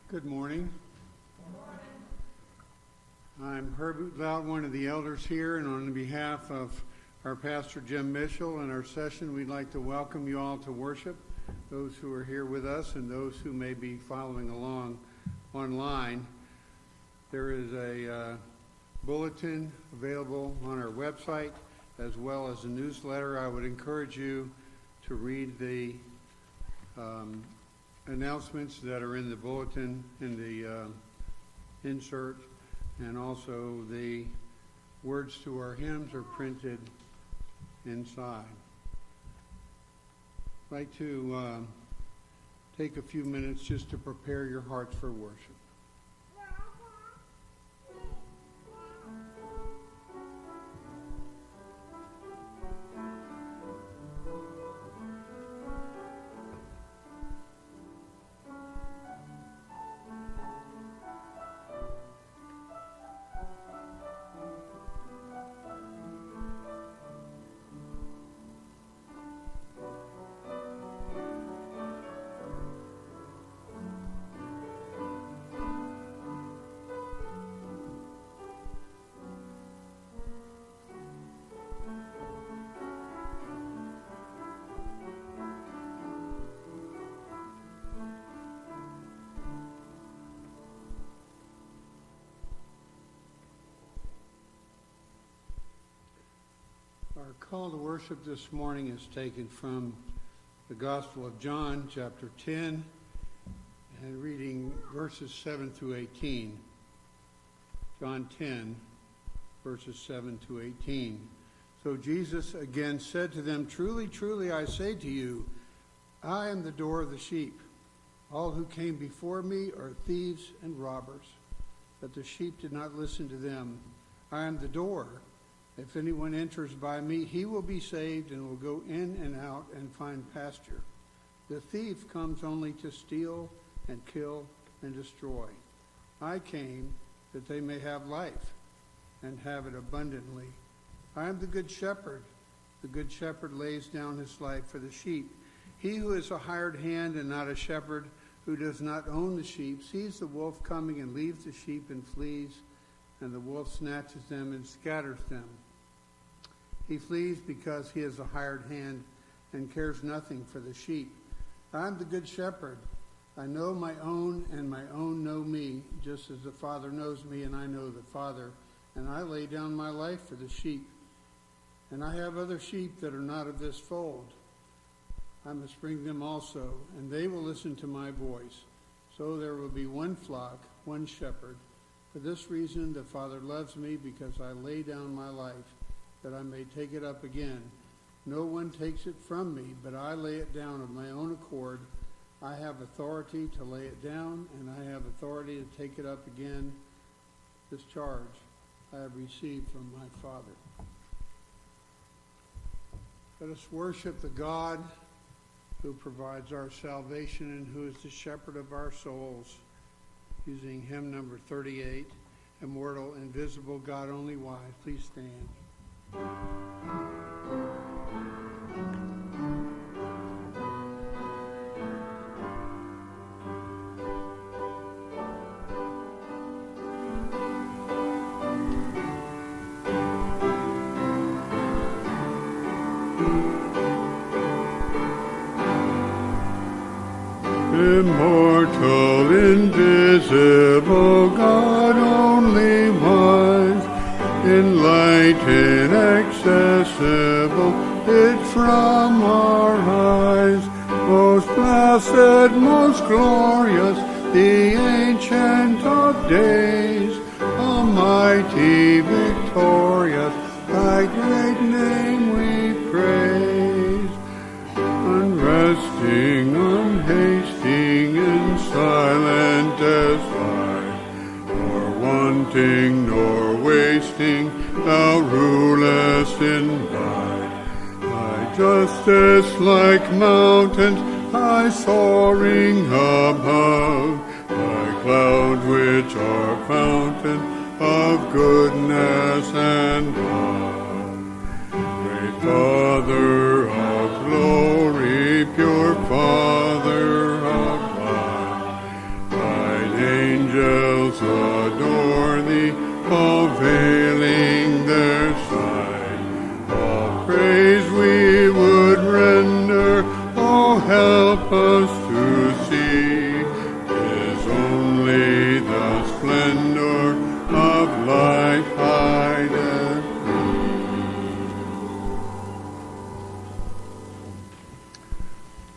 Good morning. I'm Herbert Loud, one of the elders here, and on behalf of our pastor Jim Mitchell and our session, we'd like to welcome you all to worship, those who are here with us and those who may be following along online. There is a bulletin available on our website as well as a newsletter. I would encourage you to read the announcements that are in the bulletin, in the insert, and also the words to our hymns are printed inside. I'd like to take a few minutes just to prepare your hearts for worship. Our call to worship this morning is taken from the Gospel of John, chapter 10, and reading verses 7 through 18. John 10, verses 7 to 18. So Jesus again said to them, "Truly, truly, I say to you, I am the door of the sheep. All who came before me are thieves and robbers, but the sheep did not listen to them. I am the door. If anyone enters by me, he will be saved and will go in and out and find pasture. The thief comes only to steal and kill and destroy. I came that they may have life and have it abundantly. I am the good shepherd. The good shepherd lays down his life for the sheep. He who is a hired hand and not a shepherd, who does not own the sheep, sees the wolf coming and leaves the sheep and flees, and the wolf snatches them and scatters them. He flees because he is a hired hand and cares nothing for the sheep. I am the good shepherd. I know my own, and my own know me, just as the Father knows me, and I know the Father. And I lay down my life for the sheep. And I have other sheep that are not of this fold. I must bring them also, and they will listen to my voice. So there will be one flock, one shepherd. For this reason the Father loves me, because I lay down my life, that I may take it up again. No one takes it from me, but I lay it down of my own accord. I have authority to lay it down, and I have authority to take it up again. This charge I have received from my Father." Let us worship the God who provides our salvation and who is the shepherd of our souls, using hymn number 38, Immortal, Invisible, God Only Wise. Please stand. Immortal, invisible, God only wise, in light inaccessible, hid from our eyes. Most blessed, most glorious, the Ancient of Days, Almighty, victorious, thy great name we praise. Unresting, unhasting, in silent desire, nor wanting, nor wasting, thou rulest in light. Thy justice like mountains, thy soaring above, thy clouds which are fountain of goodness and love. Great Father of glory, pure Father of light, thy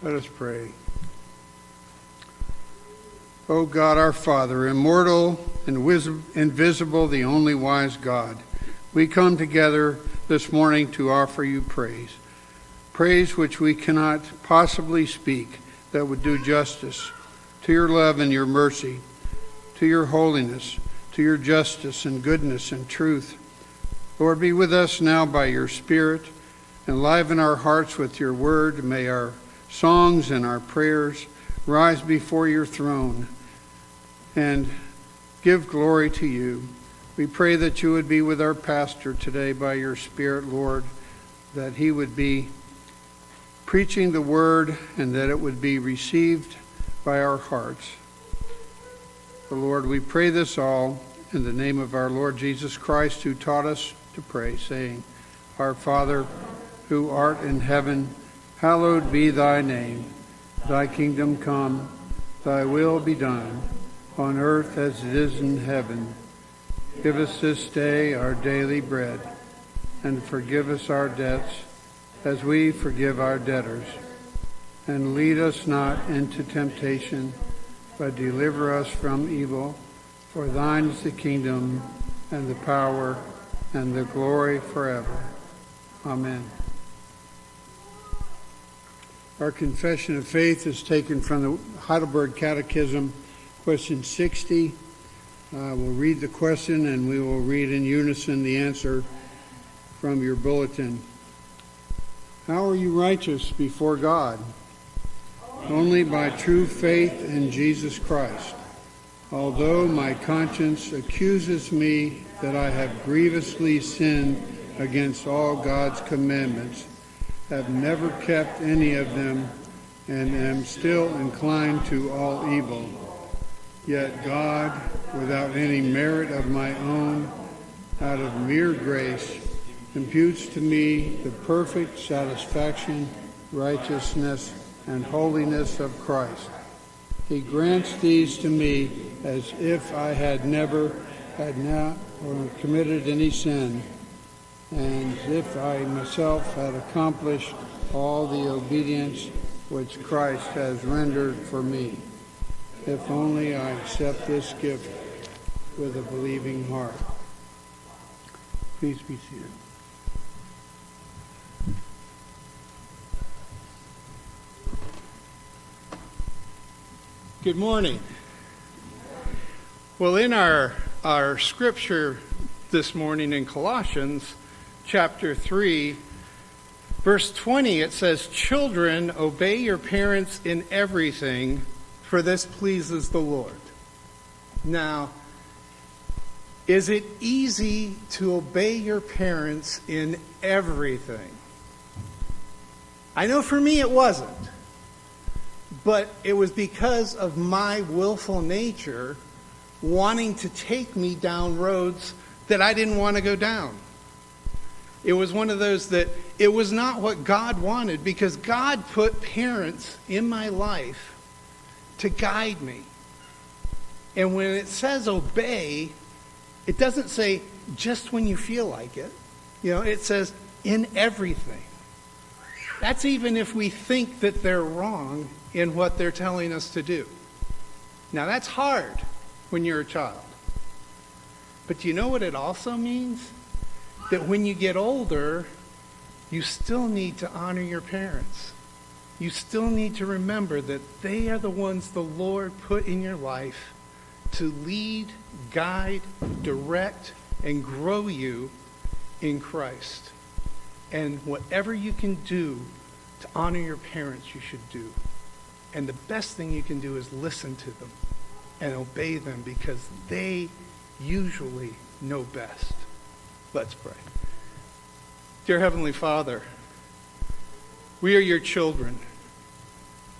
Let us pray. O God, our Father, immortal and invisible, the only wise God, we come together this morning to offer you praise. Praise which we cannot possibly speak that would do justice to your love and your mercy, to your holiness, to your justice and goodness and truth. Lord, be with us now by your Spirit. Enliven our hearts with your word. May our songs and our prayers rise before your throne and give glory to you. We pray that you would be with our pastor today by your Spirit, Lord, that he would be preaching the word and that it would be received by our hearts. So, Lord, we pray this all in the name of our Lord Jesus Christ, who taught us to pray, saying, Our Father, who art in heaven, hallowed be thy name. Thy kingdom come, thy will be done, on earth as it is in heaven. Give us this day our daily bread, and forgive us our debts, as we forgive our debtors. And lead us not into temptation, but deliver us from evil. For thine is the kingdom, and the power, and the glory forever. Amen. Our confession of faith is taken from the Heidelberg Catechism, question 60. We'll read the question and we will read in unison the answer from your bulletin. How are you righteous before God? Only by true faith in Jesus Christ. Although my conscience accuses me that I have grievously sinned against all God's commandments, have never kept any of them, and am still inclined to all evil. Yet God, without any merit of my own, out of mere grace, imputes to me the perfect satisfaction, righteousness, and holiness of Christ. He grants these to me as if I had not committed any sin, and if I myself had accomplished all the obedience which Christ has rendered for me. If only I accept this gift with a believing heart. Please be seated. Good morning. Well, in our scripture this morning in Colossians chapter 3, verse 20, it says, Children, obey your parents in everything, for this pleases the Lord. Now, is it easy to obey your parents in everything? I know for me it wasn't. But it was because of my willful nature wanting to take me down roads that I didn't want to go down. It was one of those that it was not what God wanted, because God put parents in my life to guide me. And when it says obey, it doesn't say just when you feel like it. You know, it says in everything. That's even if we think that they're wrong in what they're telling us to do. Now that's hard when you're a child. But you know what it also means? That when you get older, you still need to honor your parents. You still need to remember that they are the ones the Lord put in your life to lead, guide, direct, and grow you in Christ. And whatever you can do to honor your parents, you should do. And the best thing you can do is listen to them and obey them, because they usually know best. Let's pray. Dear Heavenly Father, we are your children.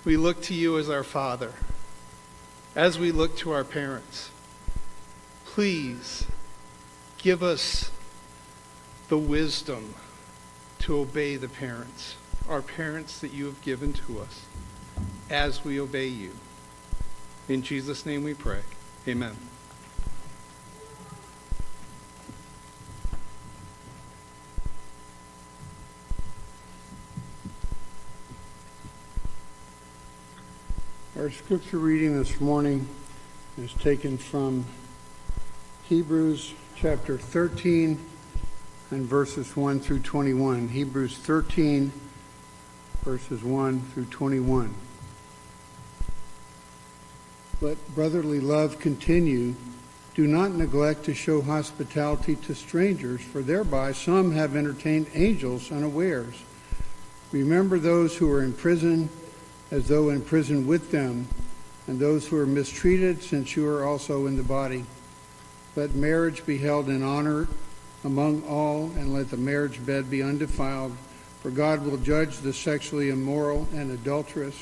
We look to you as our Father, as we look to our parents. Please give us the wisdom to obey the parents, our parents that you have given to us, as we obey you. In Jesus' name we pray. Amen. Our scripture reading this morning is taken from Hebrews chapter 13 and verses 1 through 21. Hebrews 13, verses 1 through 21. Let brotherly love continue. Do not neglect to show hospitality to strangers, for thereby some have entertained angels unawares. Remember those who are in prison, as though in prison with them, and those who are mistreated, since you are also in the body. Let marriage be held in honor among all, and let the marriage bed be undefiled, for God will judge the sexually immoral and adulterous.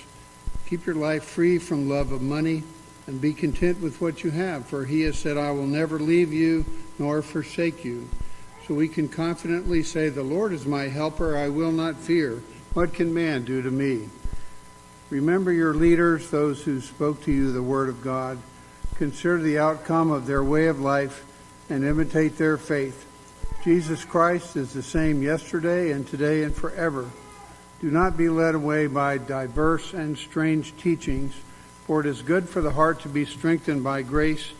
Keep your life free from love of money, and be content with what you have, for he has said, I will never leave you nor forsake you. So we can confidently say, the Lord is my helper, I will not fear. What can man do to me? Remember your leaders, those who spoke to you the word of God. Consider the outcome of their way of life and imitate their faith. Jesus Christ is the same yesterday and today and forever. Do not be led away by diverse and strange teachings, for it is good for the heart to be strengthened by grace,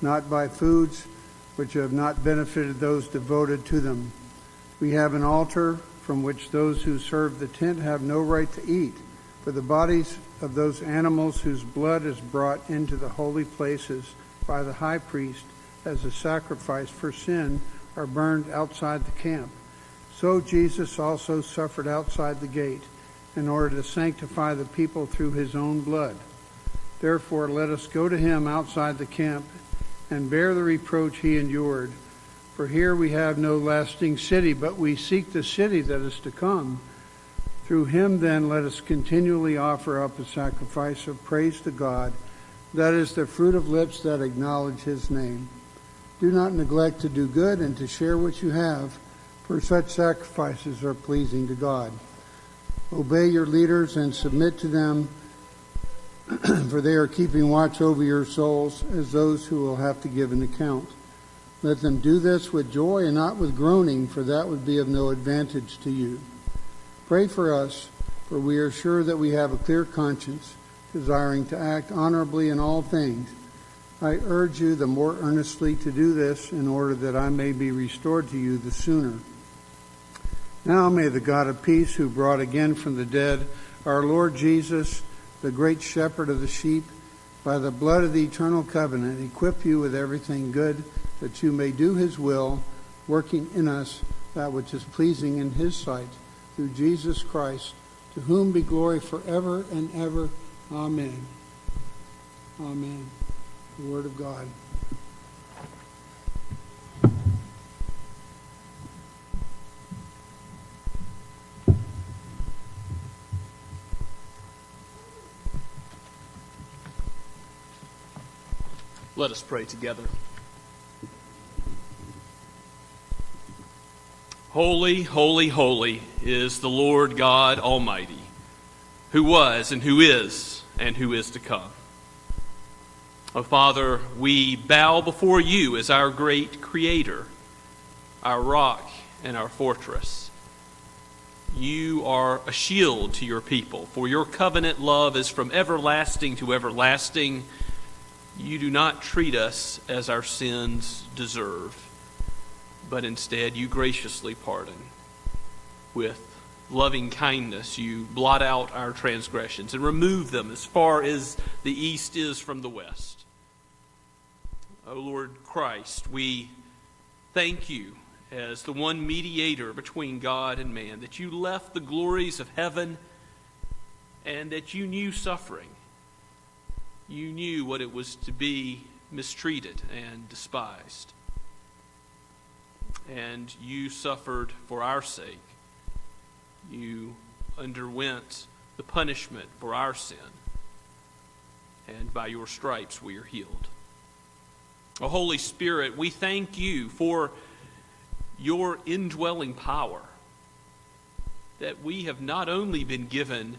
not by foods which have not benefited those devoted to them. We have an altar from which those who serve the tent have no right to eat. For the bodies of those animals whose blood is brought into the holy places by the high priest as a sacrifice for sin are burned outside the camp. So Jesus also suffered outside the gate in order to sanctify the people through his own blood. Therefore, let us go to him outside the camp and bear the reproach he endured. For here we have no lasting city, but we seek the city that is to come. Through him, then, let us continually offer up a sacrifice of praise to God, that is the fruit of lips that acknowledge his name. Do not neglect to do good and to share what you have, for such sacrifices are pleasing to God. Obey your leaders and submit to them, for they are keeping watch over your souls as those who will have to give an account. Let them do this with joy and not with groaning, for that would be of no advantage to you. Pray for us, for we are sure that we have a clear conscience, desiring to act honorably in all things. I urge you the more earnestly to do this, in order that I may be restored to you the sooner. Now may the God of peace, who brought again from the dead our Lord Jesus, the great shepherd of the sheep, by the blood of the eternal covenant, equip you with everything good, that you may do his will, working in us that which is pleasing in his sight, through Jesus Christ, to whom be glory forever and ever. Amen. Amen. The word of God. Let us pray together. Holy, holy, holy is the Lord God Almighty, who was and who is to come. Oh, Father, we bow before you as our great Creator, our rock and our fortress. You are a shield to your people, for your covenant love is from everlasting to everlasting. You do not treat us as our sins deserve, but instead you graciously pardon. With loving kindness, you blot out our transgressions and remove them as far as the east is from the west. O Lord Christ, we thank you as the one mediator between God and man, that you left the glories of heaven and that you knew suffering. You knew what it was to be mistreated and despised. And you suffered for our sake. You underwent the punishment for our sin. And by your stripes we are healed. O Holy Spirit, we thank you for your indwelling power, that we have not only been given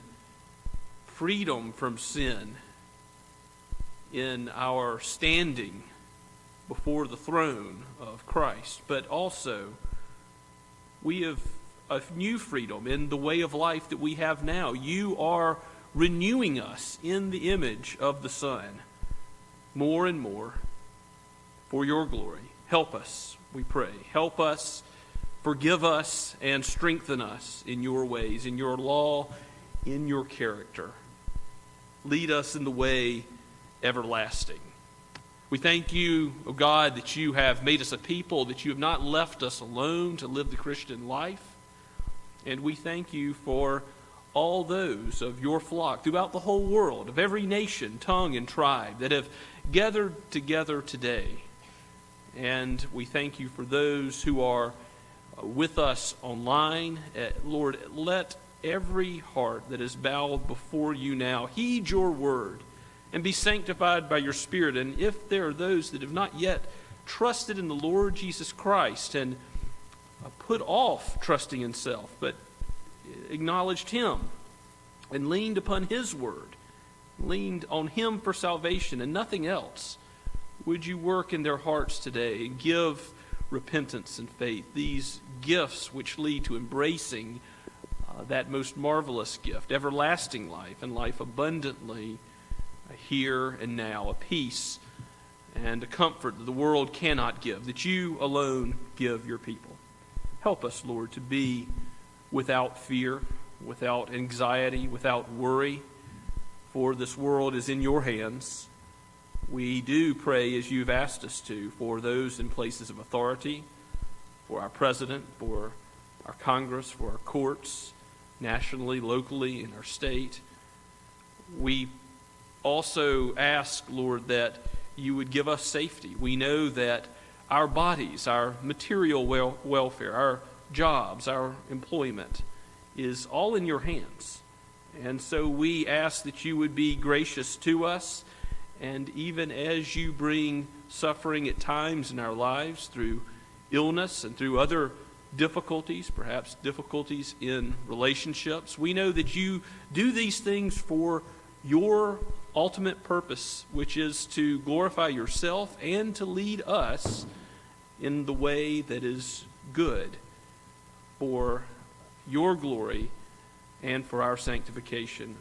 freedom from sin in our standing before the throne of Christ, but also we have a new freedom in the way of life that we have now. You are renewing us in the image of the Son more and more for your glory. Help us, we pray. Help us, forgive us, and strengthen us in your ways, in your law, in your character. Lead us in the way everlasting. We thank you, O God, that you have made us a people, that you have not left us alone to live the Christian life. And we thank you for all those of your flock throughout the whole world, of every nation, tongue, and tribe that have gathered together today. And we thank you for those who are with us online. Lord, let every heart that is bowed before you now heed your word and be sanctified by your Spirit. And if there are those that have not yet trusted in the Lord Jesus Christ and put off trusting in self, but acknowledged him and leaned upon his word, leaned on him for salvation and nothing else, would you work in their hearts today and give repentance and faith, these gifts which lead to embracing that most marvelous gift, everlasting life and life abundantly here and now, a peace and a comfort that the world cannot give, that you alone give your people. Help us, Lord, to be without fear, without anxiety, without worry, for this world is in your hands. We do pray as you've asked us to for those in places of authority, for our president, for our Congress, for our courts, nationally, locally, in our state. We also ask, Lord, that you would give us safety. We know that our bodies, our material welfare, our jobs, our employment is all in your hands. And so we ask that you would be gracious to us, and even as you bring suffering at times in our lives through illness and through other difficulties, perhaps difficulties in relationships, we know that you do these things for your ultimate purpose, which is to glorify yourself and to lead us in the way that is good for your glory and for our sanctification.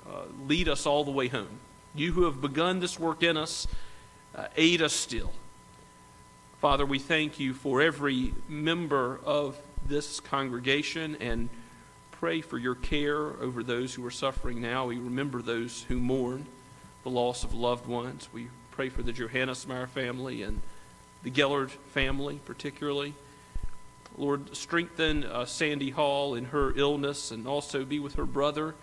Lead us all the way home. You who have begun this work in us, aid us still. Father, we thank you for every member of this congregation and pray for your care over those who are suffering now. We remember those who mourn the loss of loved ones. We pray for the Johannesmeyer family and the Gellard family particularly. Lord, strengthen Sandy Hall in her illness, and also be with her brother.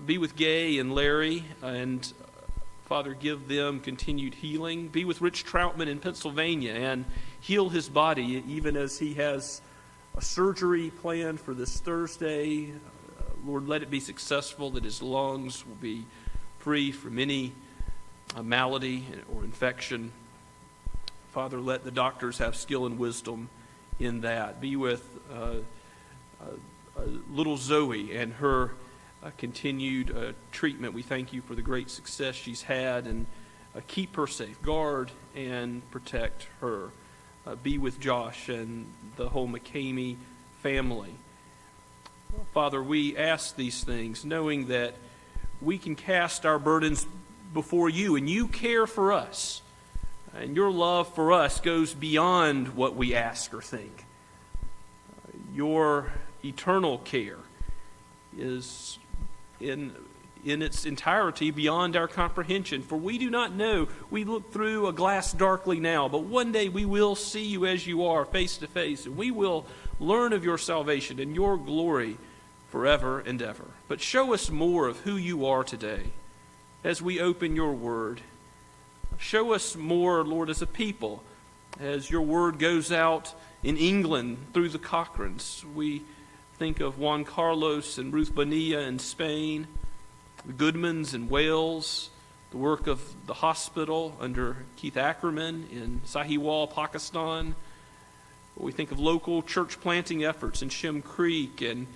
Be with Gay and Larry, and Father, give them continued healing. Be with Rich Troutman in Pennsylvania and heal his body, even as he has a surgery planned for this Thursday. Lord, let it be successful, that his lungs will be free from any malady or infection. Father, let the doctors have skill and wisdom in that. Be with little Zoe and her continued treatment. We thank you for the great success she's had, and keep her safe. Guard and protect her. Be with Josh and the whole McCamey family. Father, we ask these things knowing that we can cast our burdens before you, and you care for us. And your love for us goes beyond what we ask or think. Your eternal care is in its entirety beyond our comprehension. For we do not know. We look through a glass darkly now, but one day we will see you as you are, face to face, and we will learn of your salvation and your glory forever and ever. But show us more of who you are today as we open your word. Show us more, Lord, as a people, as your word goes out in England through the Cochrans. We think of Juan Carlos and Ruth Bonilla in Spain, the Goodmans in Wales, the work of the hospital under Keith Ackerman in Sahiwal, Pakistan. We think of local church planting efforts in Shem Creek, and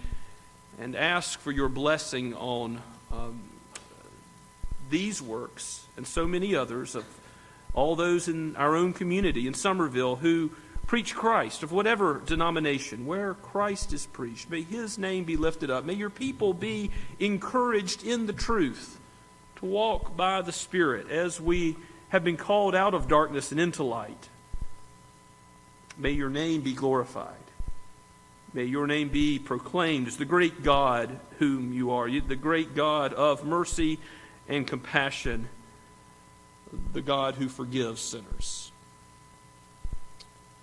ask for your blessing on these works and so many others of all those in our own community in Somerville who preach Christ, of whatever denomination, where Christ is preached. May his name be lifted up. May your people be encouraged in the truth to walk by the Spirit as we have been called out of darkness and into light. May your name be glorified. May your name be proclaimed as the great God whom you are, the great God of mercy and compassion, the God who forgives sinners.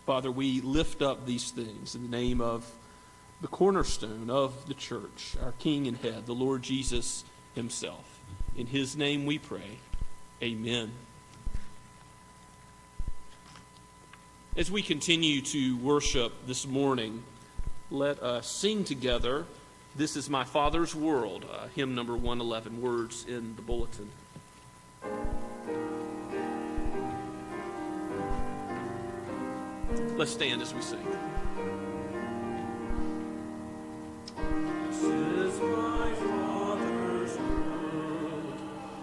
Father, we lift up these things in the name of the cornerstone of the church, our King and Head, the Lord Jesus himself. In his name we pray. Amen. As we continue to worship this morning, let us sing together, "This is My Father's World," hymn number 111, words in the bulletin. Let's stand as we sing. This is my Father's world,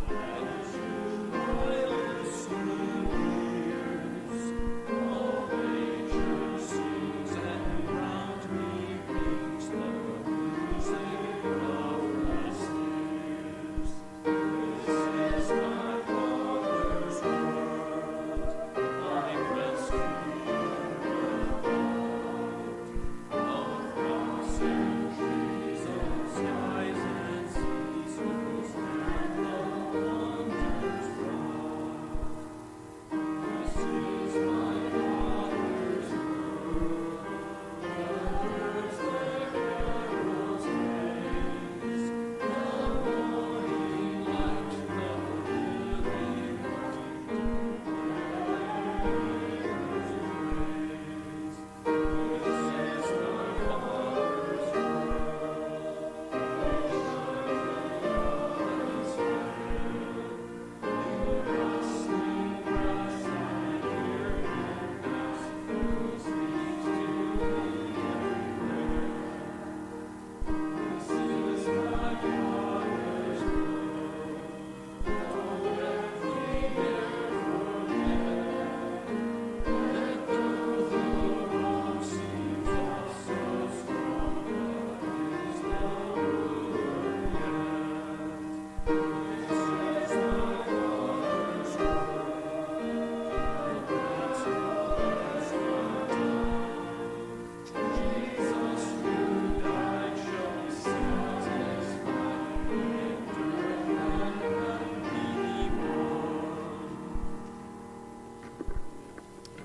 and to my listening ears, all nature sings, and round me rings the music of the spheres. This is my Father's world, my rescue.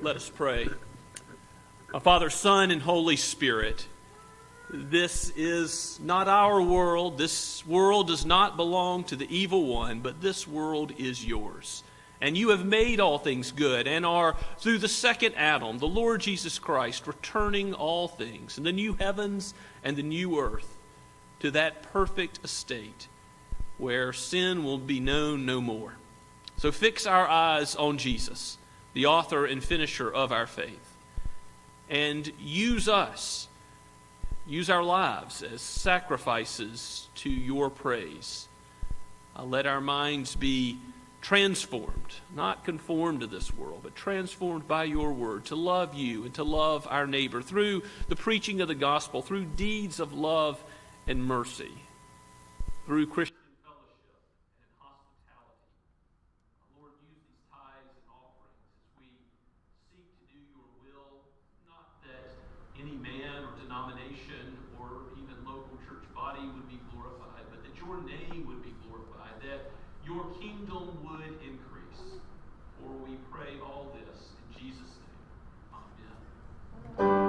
Let us pray. Our Father, Son, and Holy Spirit, this is not our world. This world does not belong to the evil one, but this world is yours. And you have made all things good and are, through the second Adam, the Lord Jesus Christ, returning all things in the new heavens and the new earth to that perfect estate where sin will be known no more. So fix our eyes on Jesus, the author and finisher of our faith, and use us, use our lives as sacrifices to your praise. Let our minds be transformed, not conformed to this world, but transformed by your word to love you and to love our neighbor through the preaching of the gospel, through deeds of love and mercy, through Christian fellowship and hospitality. Lord, use these tithes and offerings as we seek to do your will, not that any man or denomination or even local church body would be glorified, but that your name would be glorified, that your kingdom would increase. For we pray all this in Jesus' name. Amen.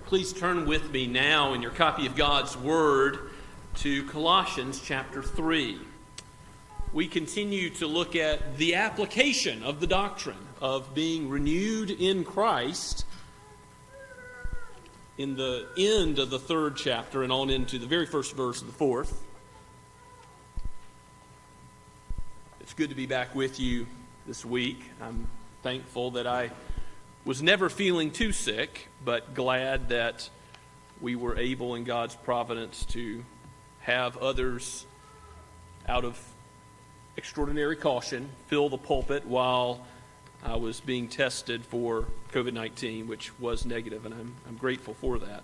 Please turn with me now in your copy of God's Word to Colossians chapter 3. We continue to look at the application of the doctrine of being renewed in Christ in the end of the 3rd chapter and on into the very first verse of the 4th. It's good to be back with you this week. I'm thankful that I was never feeling too sick, but glad that we were able in God's providence to have others out of extraordinary caution fill the pulpit while I was being tested for COVID-19, which was negative, and I'm grateful for that.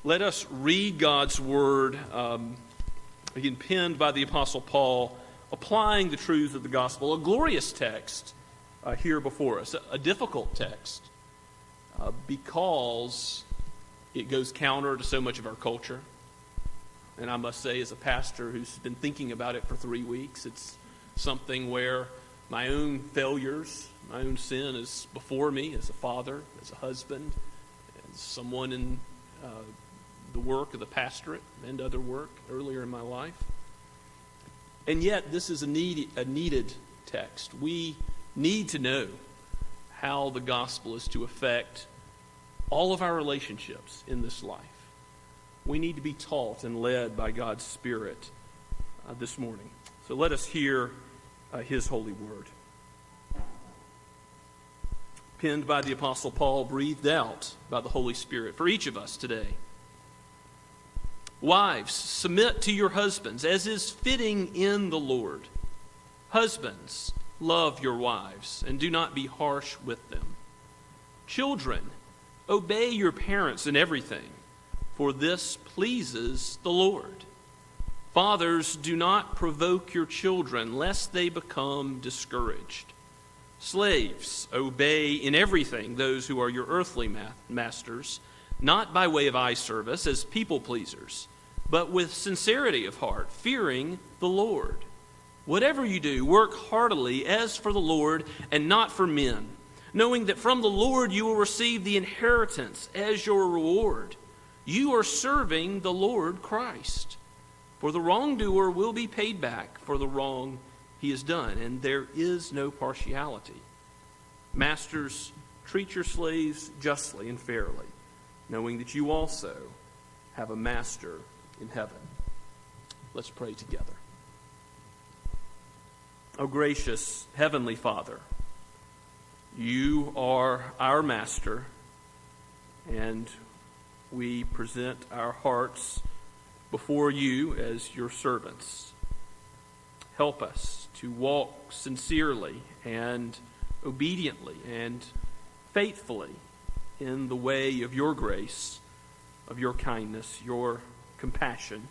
Let us read God's Word, again penned by the Apostle Paul, applying the truths of the gospel, a glorious text here before us, a difficult text because it goes counter to so much of our culture. And I must say, as a pastor who's been thinking about it for 3 weeks, it's something where my own failures, my own sin is before me as a father, as a husband, as someone in the work of the pastorate and other work earlier in my life. And yet, this is a needed text. We need to know how the gospel is to affect all of our relationships in this life. We need to be taught and led by God's Spirit this morning. So let us hear His holy word. Penned by the Apostle Paul, breathed out by the Holy Spirit for each of us today. Wives, submit to your husbands as is fitting in the Lord. Husbands, love your wives and do not be harsh with them. Children, obey your parents in everything, for this pleases the Lord. Fathers, do not provoke your children, lest they become discouraged. Slaves, obey in everything those who are your earthly masters, not by way of eye service as people pleasers, but with sincerity of heart, fearing the Lord. Whatever you do, work heartily as for the Lord and not for men, knowing that from the Lord you will receive the inheritance as your reward. You are serving the Lord Christ. For the wrongdoer will be paid back for the wrong he has done, and there is no partiality. Masters, treat your slaves justly and fairly, knowing that you also have a master in heaven. Let's pray together. O gracious Heavenly Father, you are our master, and we present our hearts before you as your servants. Help us to walk sincerely and obediently and faithfully in the way of your grace, of your kindness, your compassion.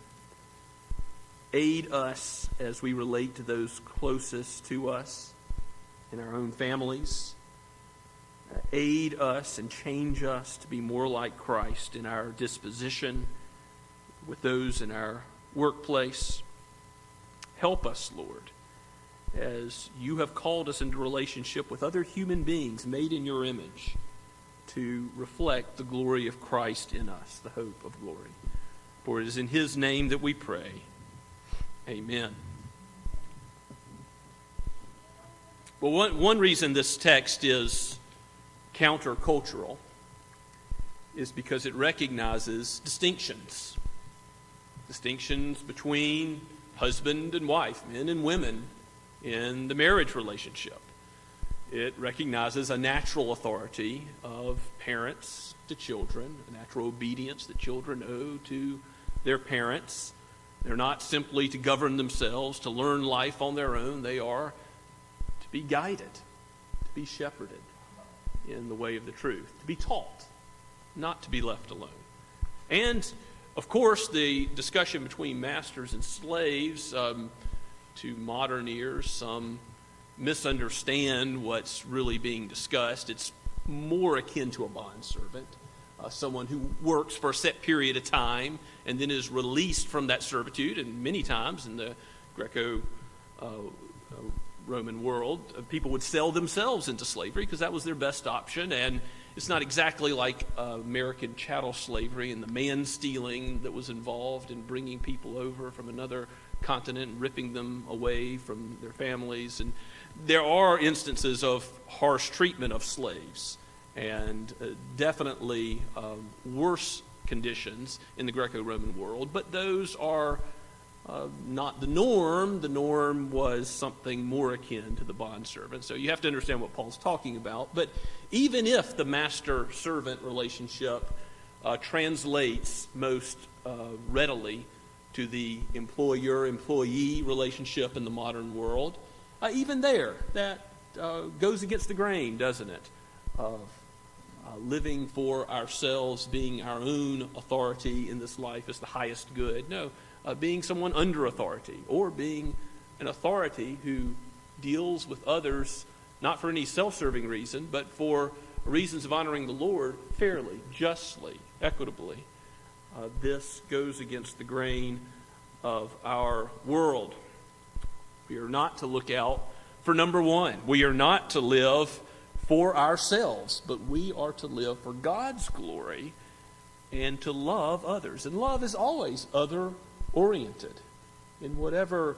Aid us as we relate to those closest to us in our own families. Aid us and change us to be more like Christ in our disposition with those in our workplace. Help us, Lord, as you have called us into relationship with other human beings made in your image to reflect the glory of Christ in us, the hope of glory. For it is in his name that we pray. Amen. Well, one reason this text is countercultural is because it recognizes distinctions between husband and wife, men and women in the marriage relationship. It recognizes a natural authority of parents to children, a natural obedience that children owe to their parents. They're not simply to govern themselves, to learn life on their own. They are to be guided, to be shepherded in the way of the truth, to be taught, not to be left alone. And, of course, the discussion between masters and slaves, to modern ears, some misunderstand what's really being discussed. It's more akin to a bondservant, someone who works for a set period of time and then is released from that servitude. And many times in the Greco-Roman world, people would sell themselves into slavery because that was their best option. And It's not exactly like American chattel slavery and the man-stealing that was involved in bringing people over from another continent and ripping them away from their families. And there are instances of harsh treatment of slaves, and definitely worse conditions in the Greco-Roman world, but those are not the norm. The norm was something more akin to the bondservant. So you have to understand what Paul's talking about. But even if the master-servant relationship translates most readily to the employer-employee relationship in the modern world, even there, that goes against the grain, doesn't it, of living for ourselves, being our own authority in this life is the highest good. No, being someone under authority, or being an authority who deals with others not for any self-serving reason, but for reasons of honoring the Lord fairly, justly, equitably. This goes against the grain of our world. We are not to look out for number one. We are not to live for ourselves, but we are to live for God's glory and to love others. And love is always other-oriented in whatever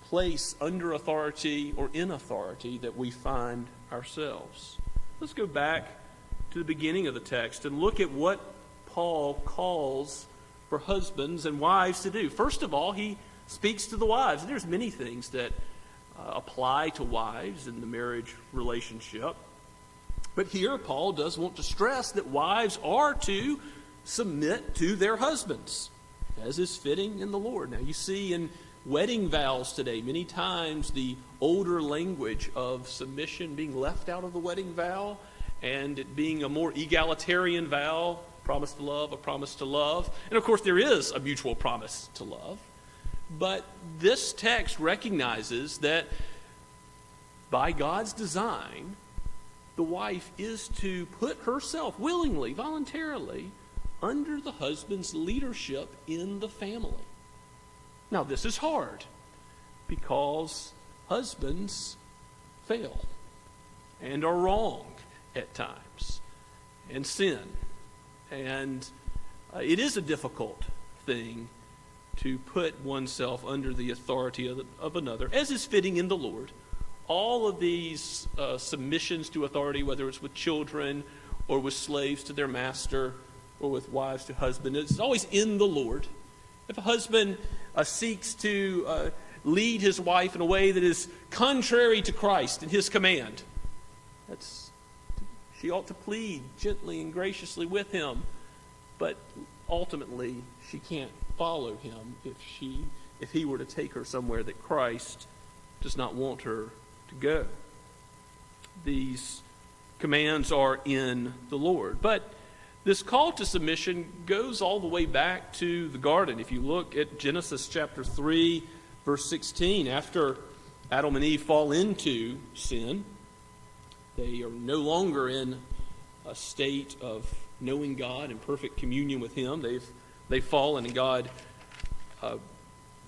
place under authority or in authority that we find ourselves. Let's go back to the beginning of the text and look at what Paul calls for husbands and wives to do. First of all, he speaks to the wives. And there's many things that apply to wives in the marriage relationship. But here, Paul does want to stress that wives are to submit to their husbands, as is fitting in the Lord. Now, you see in wedding vows today, many times the older language of submission being left out of the wedding vow, and it being a more egalitarian vow, promise to love, a promise to love. And of course, there is a mutual promise to love. But this text recognizes that by God's design, the wife is to put herself willingly, voluntarily, under the husband's leadership in the family. Now, this is hard because husbands fail and are wrong at times and sin. And it is a difficult thing to put oneself under the authority of another, as is fitting in the Lord. All of these submissions to authority, whether it's with children or with slaves to their master or with wives to husband, it's always in the Lord. If a husband seeks to lead his wife in a way that is contrary to Christ and his command, she ought to plead gently and graciously with him, but ultimately she can't follow him if he were to take her somewhere that Christ does not want her to go. These commands are in the Lord. But this call to submission goes all the way back to the garden. If you look at Genesis chapter 3, verse 16, after Adam and Eve fall into sin, they are no longer in a state of knowing God and perfect communion with Him. They've fallen, and God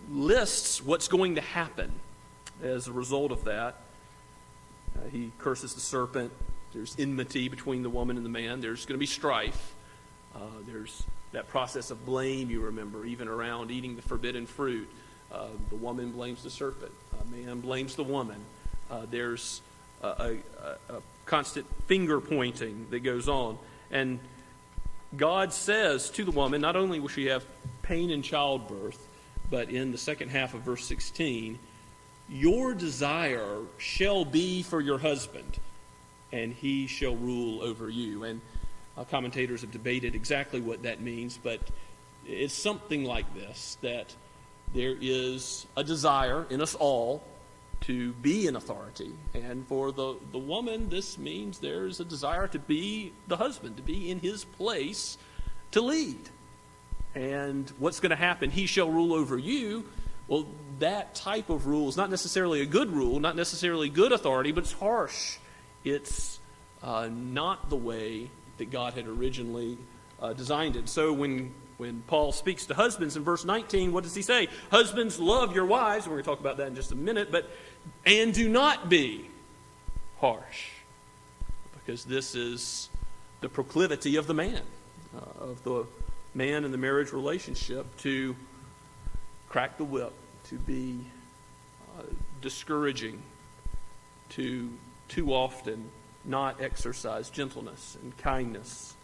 lists what's going to happen as a result of that. He curses the serpent. There's enmity between the woman and the man. There's going to be strife. There's that process of blame, you remember, even around eating the forbidden fruit. The woman blames the serpent. Man blames the woman. There's a constant finger pointing that goes on. And God says to the woman, not only will she have pain in childbirth, but in the second half of verse 16, your desire shall be for your husband, and he shall rule over you. And commentators have debated exactly what that means, but it's something like this, that there is a desire in us all to be in authority. And for the woman, this means there's a desire to be the husband, to be in his place, to lead. And what's going to happen? He shall rule over you. Well, that type of rule is not necessarily a good rule, not necessarily good authority, but it's harsh. It's not the way that God had originally designed it. So when Paul speaks to husbands in verse 19, what does he say? Husbands, love your wives. We're going to talk about that in just a minute. And do not be harsh, because this is the proclivity of the man in the marriage relationship to crack the whip, to be discouraging, to too often not exercise gentleness and kindness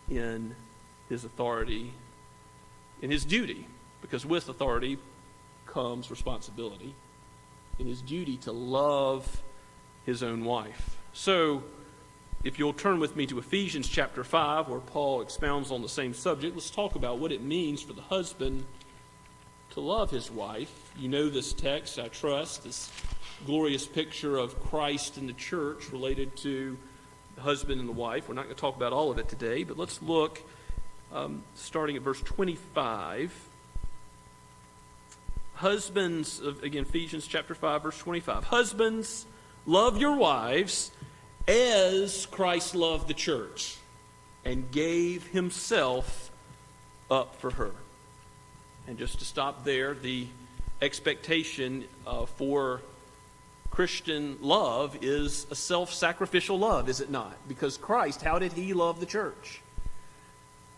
in his authority, in his duty, because with authority comes responsibility, in his duty to love his own wife. So, if you'll turn with me to Ephesians chapter 5, where Paul expounds on the same subject, let's talk about what it means for the husband to love his wife. You know this text, I trust, this glorious picture of Christ and the church related to the husband and the wife. We're not going to talk about all of it today, but let's look starting at verse 25. Husbands, again, Ephesians chapter 5, verse 25. Husbands, love your wives as Christ loved the church and gave himself up for her. And just to stop there, the expectation for Christian love is a self-sacrificial love, is it not? Because Christ, how did he love the church?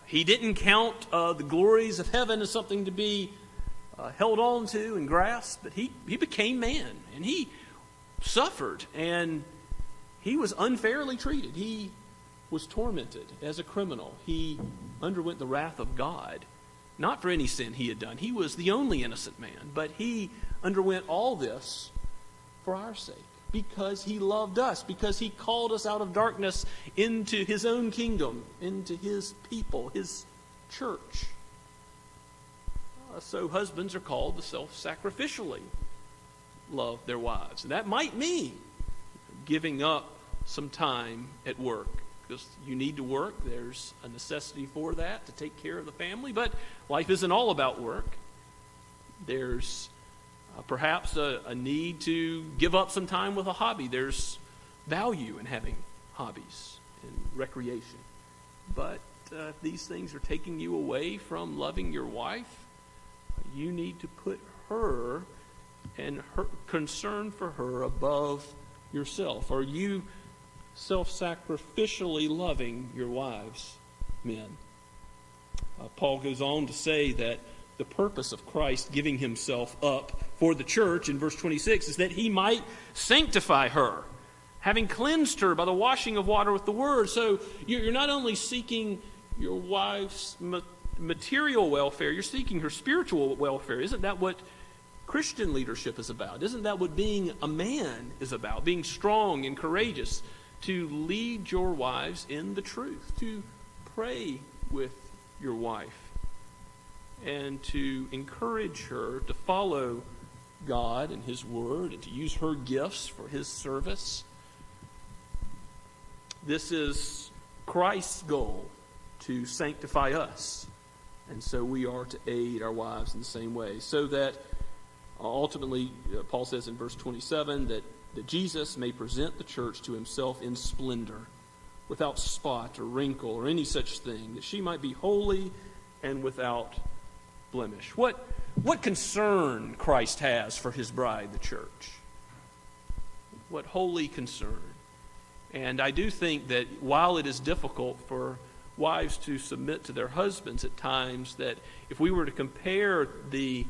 He didn't count the glories of heaven as something to be held on to and grasped, but he became man, and he suffered, and he was unfairly treated. He was tormented as a criminal. He underwent the wrath of God, not for any sin he had done. He was the only innocent man, but he underwent all this for our sake, because he loved us, because he called us out of darkness into his own kingdom, into his people, his church. So husbands are called to self-sacrificially love their wives. And that might mean giving up some time at work, because you need to work. There's a necessity for that to take care of the family, but life isn't all about work. There's perhaps a need to give up some time with a hobby. There's value in having hobbies and recreation. But if these things are taking you away from loving your wife, you need to put her and her concern for her above yourself. Are you self-sacrificially loving your wives, men? Paul goes on to say that the purpose of Christ giving himself up for the church in verse 26 is that he might sanctify her, having cleansed her by the washing of water with the word. So you're not only seeking your wife's material welfare, you're seeking her spiritual welfare. Isn't that what Christian leadership is about? Isn't that what being a man is about? Being strong and courageous, to lead your wives in the truth, to pray with your wife, and to encourage her to follow God and his word, and to use her gifts for his service. This is Christ's goal, to sanctify us. And so we are to aid our wives in the same way, so that ultimately, Paul says in verse 27, that Jesus may present the church to himself in splendor, without spot or wrinkle or any such thing, that she might be holy and without blemish. What concern Christ has for his bride, the church. What holy concern. And I do think that while it is difficult for wives to submit to their husbands at times, that if we were to compare the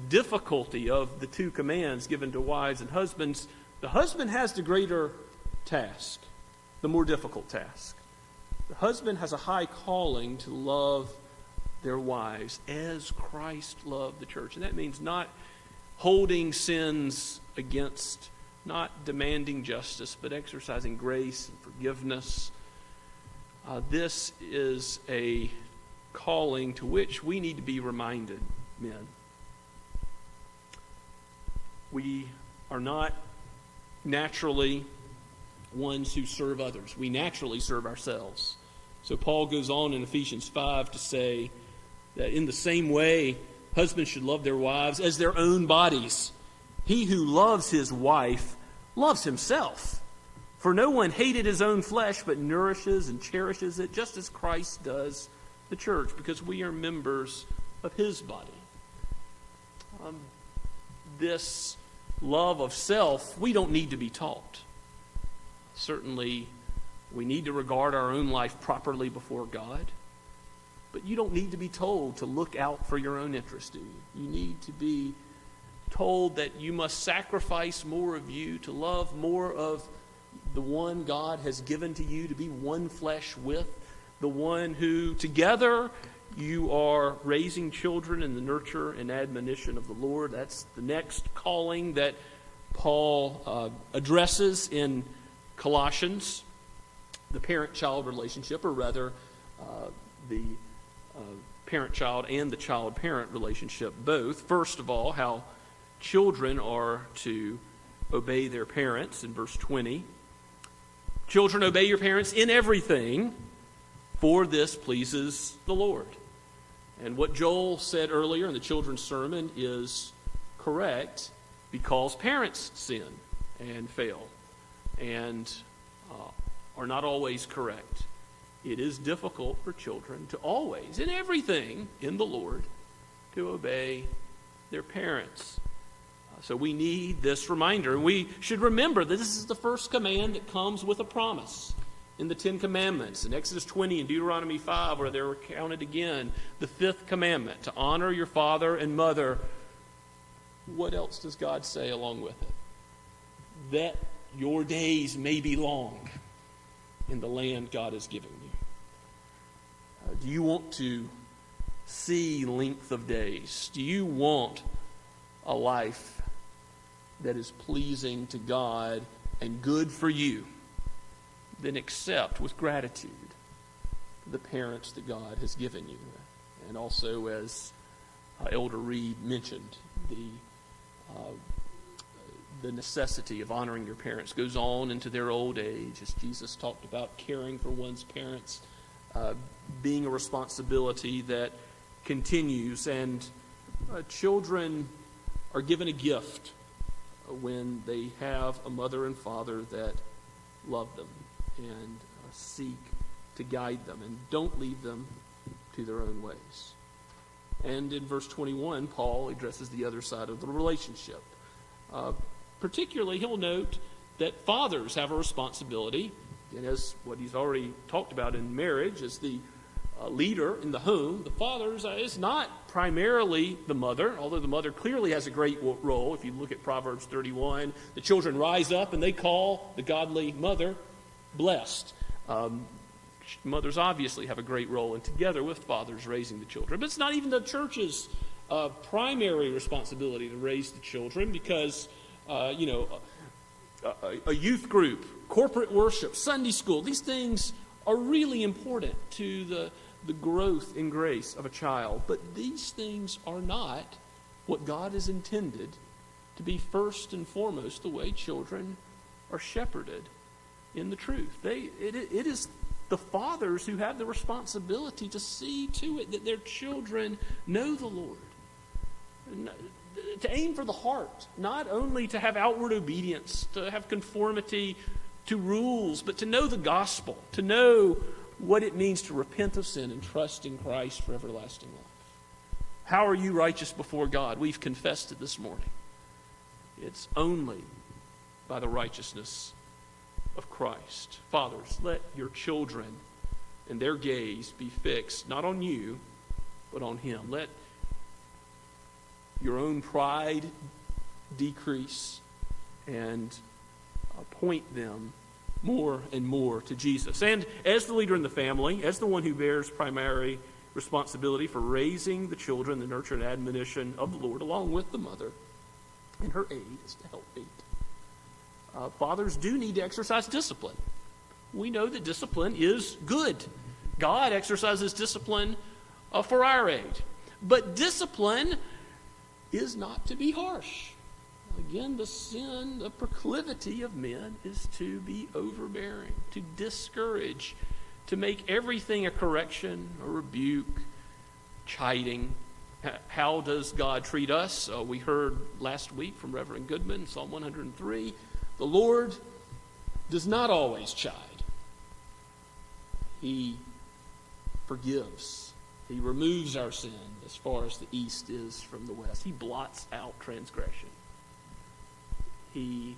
difficulty of the two commands given to wives and husbands, the husband has the greater task, the more difficult task. The husband has a high calling to love their wives as Christ loved the church. And that means not holding sins against, not demanding justice, but exercising grace and forgiveness. This is a calling to which we need to be reminded, men. We are not naturally ones who serve others. We naturally serve ourselves. So Paul goes on in Ephesians 5 to say that in the same way, husbands should love their wives as their own bodies. He who loves his wife loves himself. For no one hated his own flesh, but nourishes and cherishes it, just as Christ does the church, because we are members of his body. This love of self, we don't need to be taught. Certainly, We need to regard our own life properly before God. But you don't need to be told to look out for your own interest, do you? You need to be told that you must sacrifice more of you, to love more of the one God has given to you, to be one flesh with, the one who together you are raising children in the nurture and admonition of the Lord. That's the next calling that Paul addresses in Colossians, the parent-child relationship, or rather the parent-child and the child-parent relationship both. First of all, how children are to obey their parents in verse 20. Children, obey your parents in everything, for this pleases the Lord. And what Joel said earlier in the children's sermon is correct, because parents sin and fail and are not always correct. It is difficult for children to always, in everything in the Lord, to obey their parents. So we need this reminder. And we should remember that this is the first command that comes with a promise in the Ten Commandments. In Exodus 20 and Deuteronomy 5, where they're recounted again, the fifth commandment, to honor your father and mother. What else does God say along with it? That your days may be long in the land God has given you. Do you want to see length of days? Do you want a life that is pleasing to God and good for you? Then accept with gratitude the parents that God has given you. And also, as Elder Reed mentioned, the necessity of honoring your parents goes on into their old age, as Jesus talked about caring for one's parents being a responsibility that continues. And children are given a gift when they have a mother and father that love them and seek to guide them and don't leave them to their own ways. And in verse 21, Paul addresses the other side of the relationship. Particularly, he'll note that fathers have a responsibility, and as what he's already talked about in marriage, as the leader in the home, the father is not primarily the mother, although the mother clearly has a great role. If you look at Proverbs 31, the children rise up and they call the godly mother blessed. Mothers obviously have a great role, and together with fathers raising the children. But it's not even the church's primary responsibility to raise the children, because a youth group, corporate worship, Sunday school, these things are really important to the growth in grace of a child. But these things are not what God has intended to be first and foremost the way children are shepherded in the truth. It is the fathers who have the responsibility to see to it that their children know the Lord. To aim for the heart, not only to have outward obedience, to have conformity to rules, but to know the gospel, to know what it means to repent of sin and trust in Christ for everlasting life. How are you righteous before God? We've confessed it this morning. It's only by the righteousness of Christ. Fathers, let your children and their gaze be fixed not on you, but on Him. Let your own pride decrease and point them more and more to Jesus. And as the leader in the family, as the one who bears primary responsibility for raising the children, the nurture and admonition of the Lord, along with the mother, and her aid is to help aid. Fathers do need to exercise discipline. We know that discipline is good. God exercises discipline for our aid. But discipline is not to be harsh. Again, the sin, the proclivity of men is to be overbearing, to discourage, to make everything a correction, a rebuke, chiding. How does God treat us? We heard last week from Reverend Goodman, Psalm 103. The Lord does not always chide. He forgives. He removes our sin as far as the east is from the west. He blots out transgression. He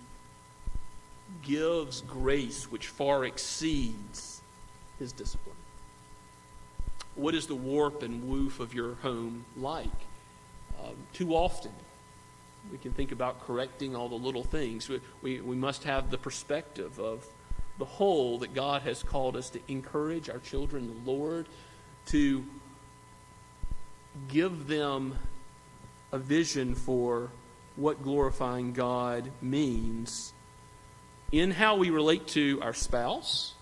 gives grace which far exceeds his discipline. What is the warp and woof of your home like? Too often, we can think about correcting all the little things. We must have the perspective of the whole that God has called us to encourage our children in the Lord, to give them a vision for what glorifying God means in how we relate to our spouse,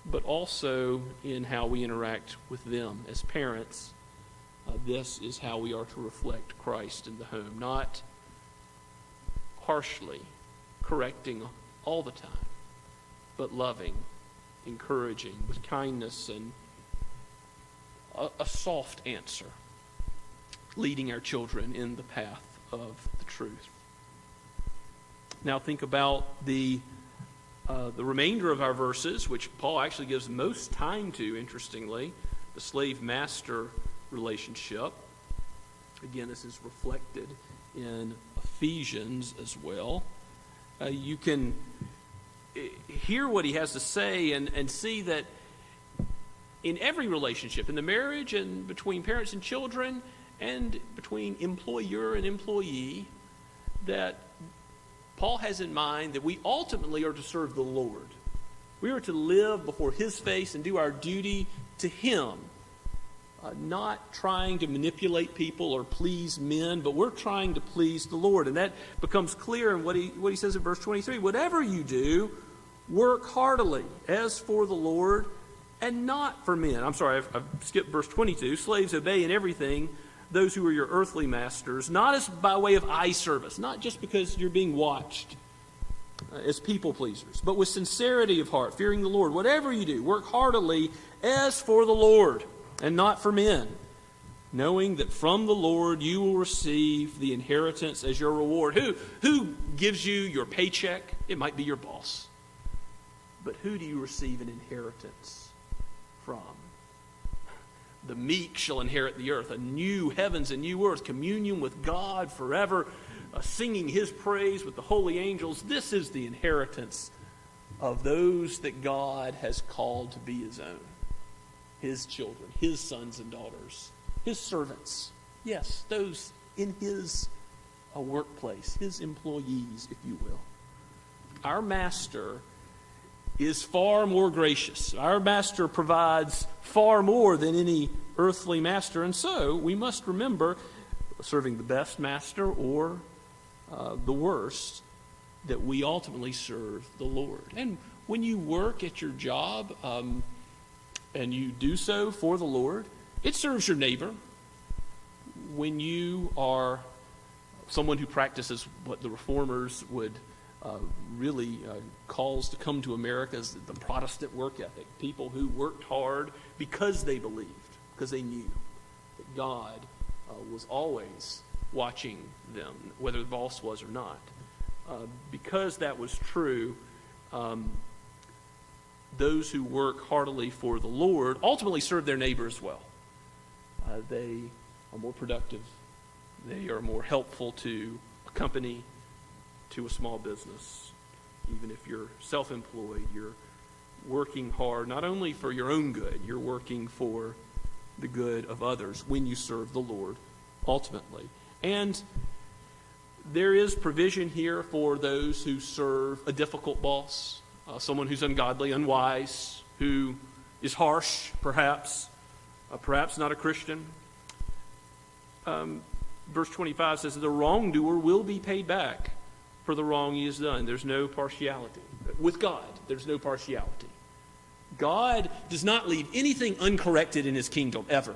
but also in how we interact with them as parents. This is how we are to reflect Christ in the home, not harshly correcting all the time, but loving, encouraging, with kindness and a soft answer, leading our children in the path of the truth. Now think about the remainder of our verses, which Paul actually gives most time to, interestingly, the slave-master relationship. Again, this is reflected in Ephesians as well. You can hear what he has to say and see that in every relationship, in the marriage and between parents and children and between employer and employee, that Paul has in mind that we ultimately are to serve the Lord. We are to live before his face and do our duty to him, not trying to manipulate people or please men, but we're trying to please the Lord. And that becomes clear in what he says in verse 23. Whatever you do, work heartily as for the Lord and not for men. I'm sorry, I've skipped verse 22. Slaves, obey in everything those who are your earthly masters, not as by way of eye service, not just because you're being watched as people pleasers, but with sincerity of heart, fearing the Lord. Whatever you do, work heartily as for the Lord and not for men, knowing that from the Lord you will receive the inheritance as your reward. Who gives you your paycheck? It might be your boss. But who do you receive an inheritance from? The meek shall inherit the earth, a new heavens and new earth, communion with God forever, singing his praise with the holy angels. This is the inheritance of those that God has called to be his own, his children, his sons and daughters, his servants. Yes, those in his workplace, his employees, if you will. Our master is far more gracious. Our master provides far more than any earthly master. And so we must remember, serving the best master or the worst, that we ultimately serve the Lord. And when you work at your job and you do so for the Lord, it serves your neighbor. When you are someone who practices what the reformers would really calls to come to America as the Protestant work ethic. People who worked hard because they believed, because they knew that God was always watching them, whether the boss was or not. Because that was true, those who work heartily for the Lord ultimately serve their neighbor as well. They are more productive. They are more helpful to a company, to a small business. Even if you're self-employed, you're working hard not only for your own good, you're working for the good of others when you serve the Lord ultimately. And there is provision here for those who serve a difficult boss, someone who's ungodly, unwise, who is harsh, perhaps not a Christian. Verse 25 says, the wrongdoer will be paid back for the wrong he has done. There's no partiality. With God, there's no partiality. God does not leave anything uncorrected in his kingdom, ever.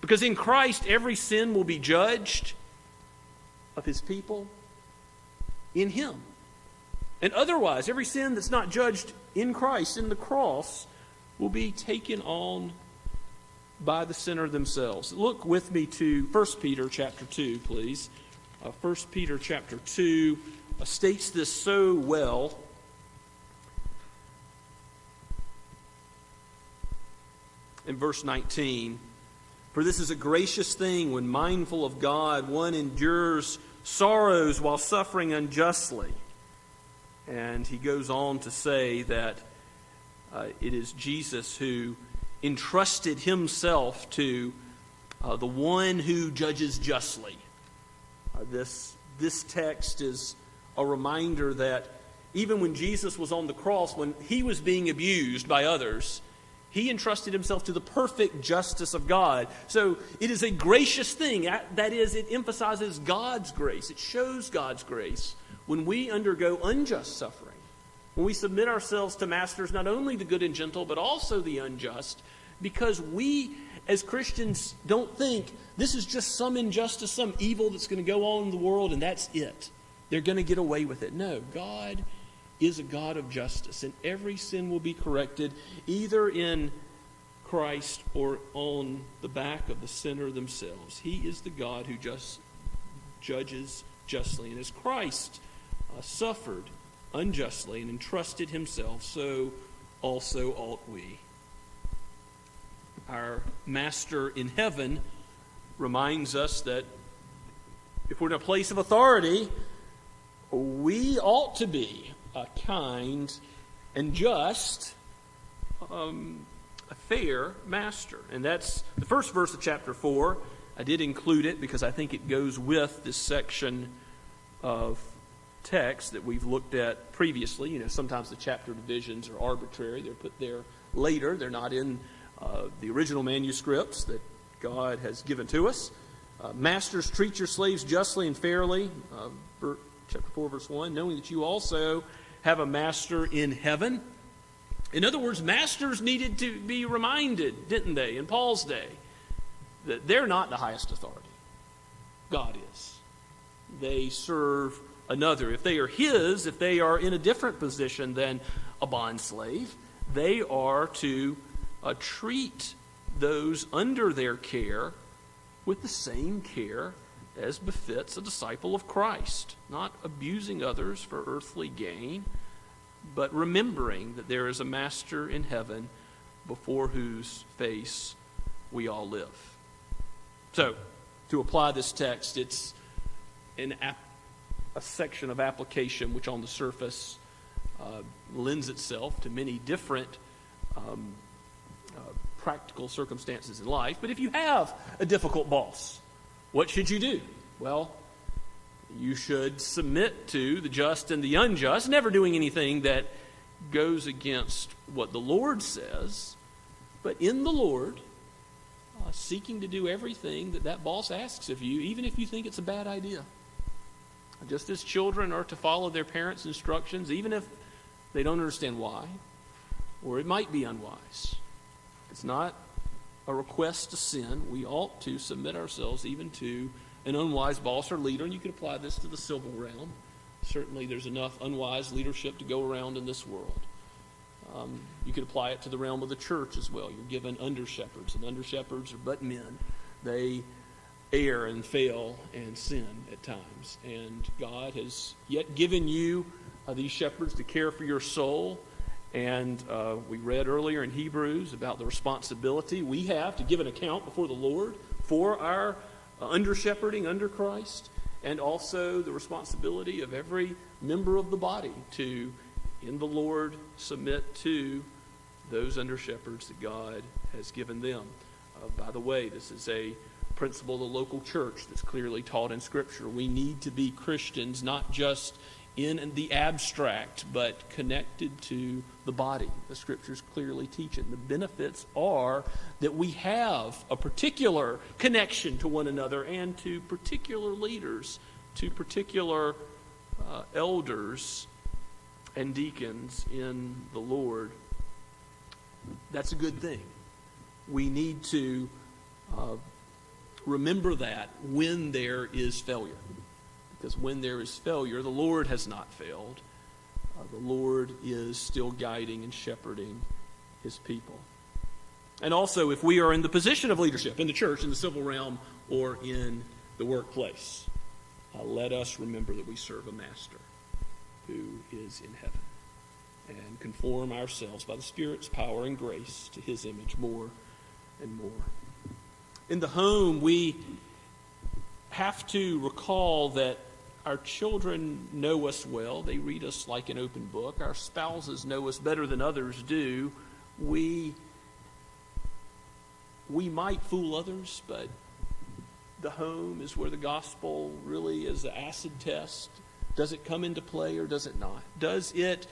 Because in Christ, every sin will be judged of his people in him. And otherwise, every sin that's not judged in Christ, in the cross, will be taken on by the sinner themselves. Look with me to 1 Peter chapter 2, please. 1 Peter chapter 2 states this so well. In verse 19, for this is a gracious thing when mindful of God, one endures sorrows while suffering unjustly. And he goes on to say that it is Jesus who entrusted himself to the one who judges justly. This text is a reminder that even when Jesus was on the cross, when he was being abused by others, he entrusted himself to the perfect justice of God. So it is a gracious thing. That is, it emphasizes God's grace. It shows God's grace when we undergo unjust suffering. When we submit ourselves to masters, not only the good and gentle, but also the unjust, because we, as Christians, don't think this is just some injustice, some evil that's going to go on in the world, and that's it. They're going to get away with it. No, God is a God of justice, and every sin will be corrected either in Christ or on the back of the sinner themselves. He is the God who just judges justly, and as Christ suffered unjustly and entrusted himself, so also ought we. Our Master in heaven reminds us that if we're in a place of authority, we ought to be a kind and just, a fair master. And that's the first verse of chapter 4. I did include it because I think it goes with this section of text that we've looked at previously. You know, sometimes the chapter divisions are arbitrary. They're put there later. They're not in the original manuscripts that God has given to us. Masters, treat your slaves justly and fairly. Chapter 4, verse 1, knowing that you also have a master in heaven. In other words, masters needed to be reminded, didn't they, in Paul's day, that they're not the highest authority. God is. They serve another. If they are his, if they are in a different position than a bond slave, they are to treat those under their care with the same care as befits a disciple of Christ, not abusing others for earthly gain, but remembering that there is a master in heaven before whose face we all live. So, to apply this text, it's a section of application which on the surface lends itself to many different practical circumstances in life. But if you have a difficult boss, what should you do? Well, you should submit to the just and the unjust, never doing anything that goes against what the Lord says, but in the Lord, seeking to do everything that boss asks of you, even if you think it's a bad idea. Just as children are to follow their parents' instructions, even if they don't understand why, or it might be unwise. It's not a request to sin. We ought to submit ourselves even to an unwise boss or leader, and you could apply this to the civil realm. Certainly there's enough unwise leadership to go around in this world. You could apply it to the realm of the church as well. You're given under-shepherds, and under-shepherds are but men. They err and fail and sin at times. And God has yet given you these shepherds to care for your soul. And we read earlier in Hebrews about the responsibility we have to give an account before the Lord for our under-shepherding under Christ, and also the responsibility of every member of the body to, in the Lord, submit to those under-shepherds that God has given them. By the way, this is a principle of the local church that's clearly taught in Scripture. We need to be Christians, not just in the abstract, but connected to the body. The Scriptures clearly teach it. The benefits are that we have a particular connection to one another and to particular leaders, to particular elders and deacons in the Lord. That's a good thing. We need to remember that when there is failure. Because when there is failure, the Lord has not failed. The Lord is still guiding and shepherding his people. And also, if we are in the position of leadership in the church, in the civil realm, or in the workplace, let us remember that we serve a master who is in heaven, and conform ourselves by the Spirit's power and grace to his image more and more. In the home, we have to recall that Our children know us well. They read us like an open book. Our spouses know us better than others do. We might fool others, but the home is where the gospel really is the acid test. Does it come into play or does it not? Does it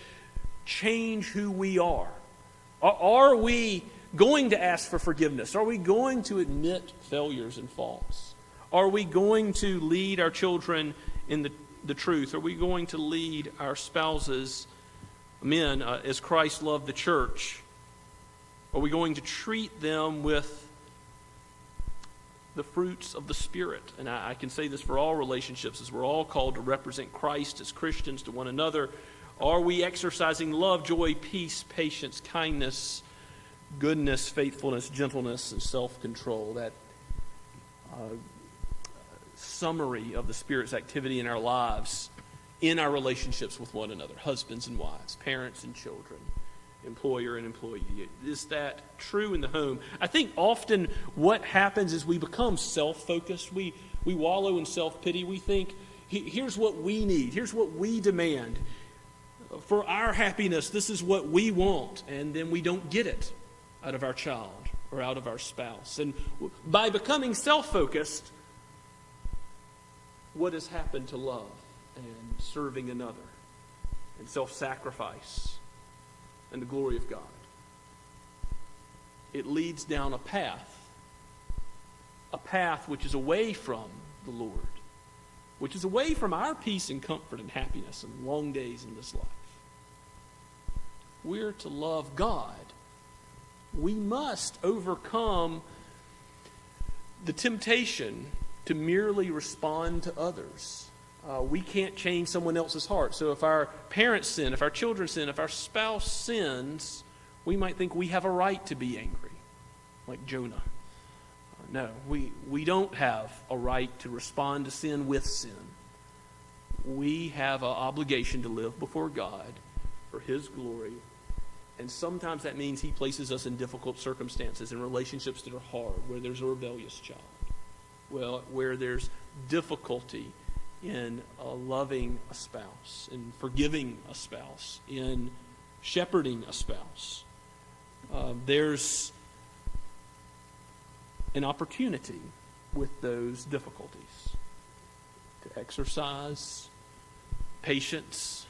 change who we are? Are we going to ask for forgiveness? Are we going to admit failures and faults? Are we going to lead our children in the truth? Are we going to lead our spouses, men, as Christ loved the church? Are we going to treat them with the fruits of the Spirit? And I can say this for all relationships, as we're all called to represent Christ as Christians to one another. Are we exercising love, joy, peace, patience, kindness, goodness, faithfulness, gentleness, and self-control? That summary of the Spirit's activity in our lives, in our relationships with one another, husbands and wives, parents and children, employer and employee. Is that true in the home? I think often what happens is we become self-focused. We wallow in self-pity. We think, here's what we need. Here's what we demand. For our happiness, this is what we want. And then we don't get it out of our child or out of our spouse. And by becoming self-focused, what has happened to love and serving another and self-sacrifice and the glory of God? It leads down a path which is away from the Lord, which is away from our peace and comfort and happiness and long days in this life. We're to love God. We must overcome the temptation to merely respond to others. We can't change someone else's heart. So if our parents sin, if our children sin, if our spouse sins, we might think we have a right to be angry, like Jonah. No, we don't have a right to respond to sin with sin. We have an obligation to live before God for His glory. And sometimes that means He places us in difficult circumstances, in relationships that are hard, where there's a rebellious child, where there's difficulty in loving a spouse, in forgiving a spouse, in shepherding a spouse. There's an opportunity with those difficulties to exercise patience,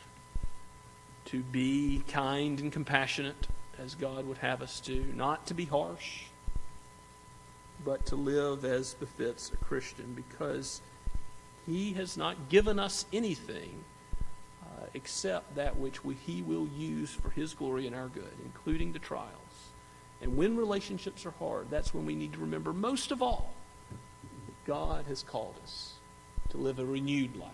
to be kind and compassionate as God would have us to, not to be harsh, but to live as befits a Christian, because He has not given us anything except that which He will use for His glory and our good, including the trials. And when relationships are hard, that's when we need to remember most of all that God has called us to live a renewed life,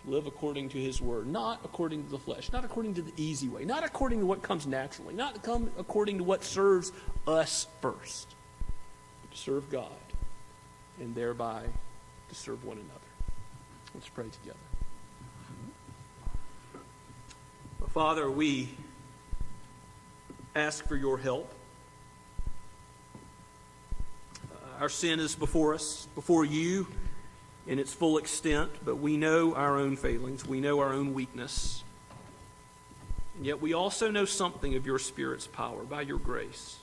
to live according to His word, not according to the flesh, not according to the easy way, not according to what comes naturally, not according to what serves us first, but to serve God and thereby to serve one another. Let's pray together. Father, we ask for your help. Our sin is before us, before you in its full extent, but we know our own failings. We know our own weakness. And yet we also know something of your Spirit's power by your grace.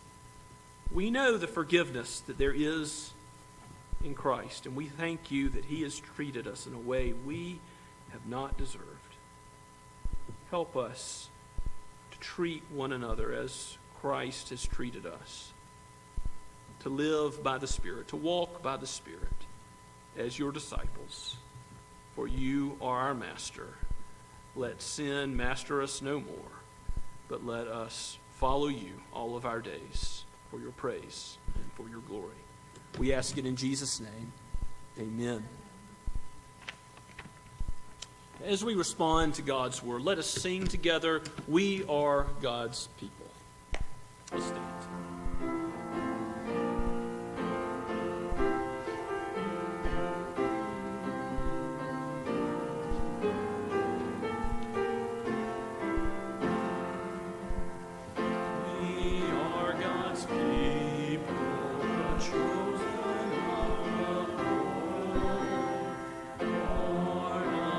We know the forgiveness that there is in Christ, and we thank you that He has treated us in a way we have not deserved. Help us to treat one another as Christ has treated us, to live by the Spirit, to walk by the Spirit as your disciples, for you are our master. Let sin master us no more, but let us follow you all of our days for your praise and for your glory. We ask it in Jesus' name. Amen. As we respond to God's word, let us sing together, "We Are God's People." Let's stand. Chosen of the Lord, born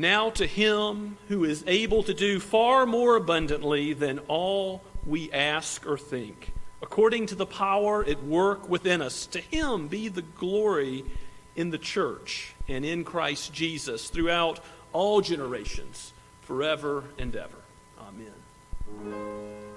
Now to him who is able to do far more abundantly than all we ask or think, according to the power at work within us, to him be the glory in the church and in Christ Jesus throughout all generations, forever and ever. Amen.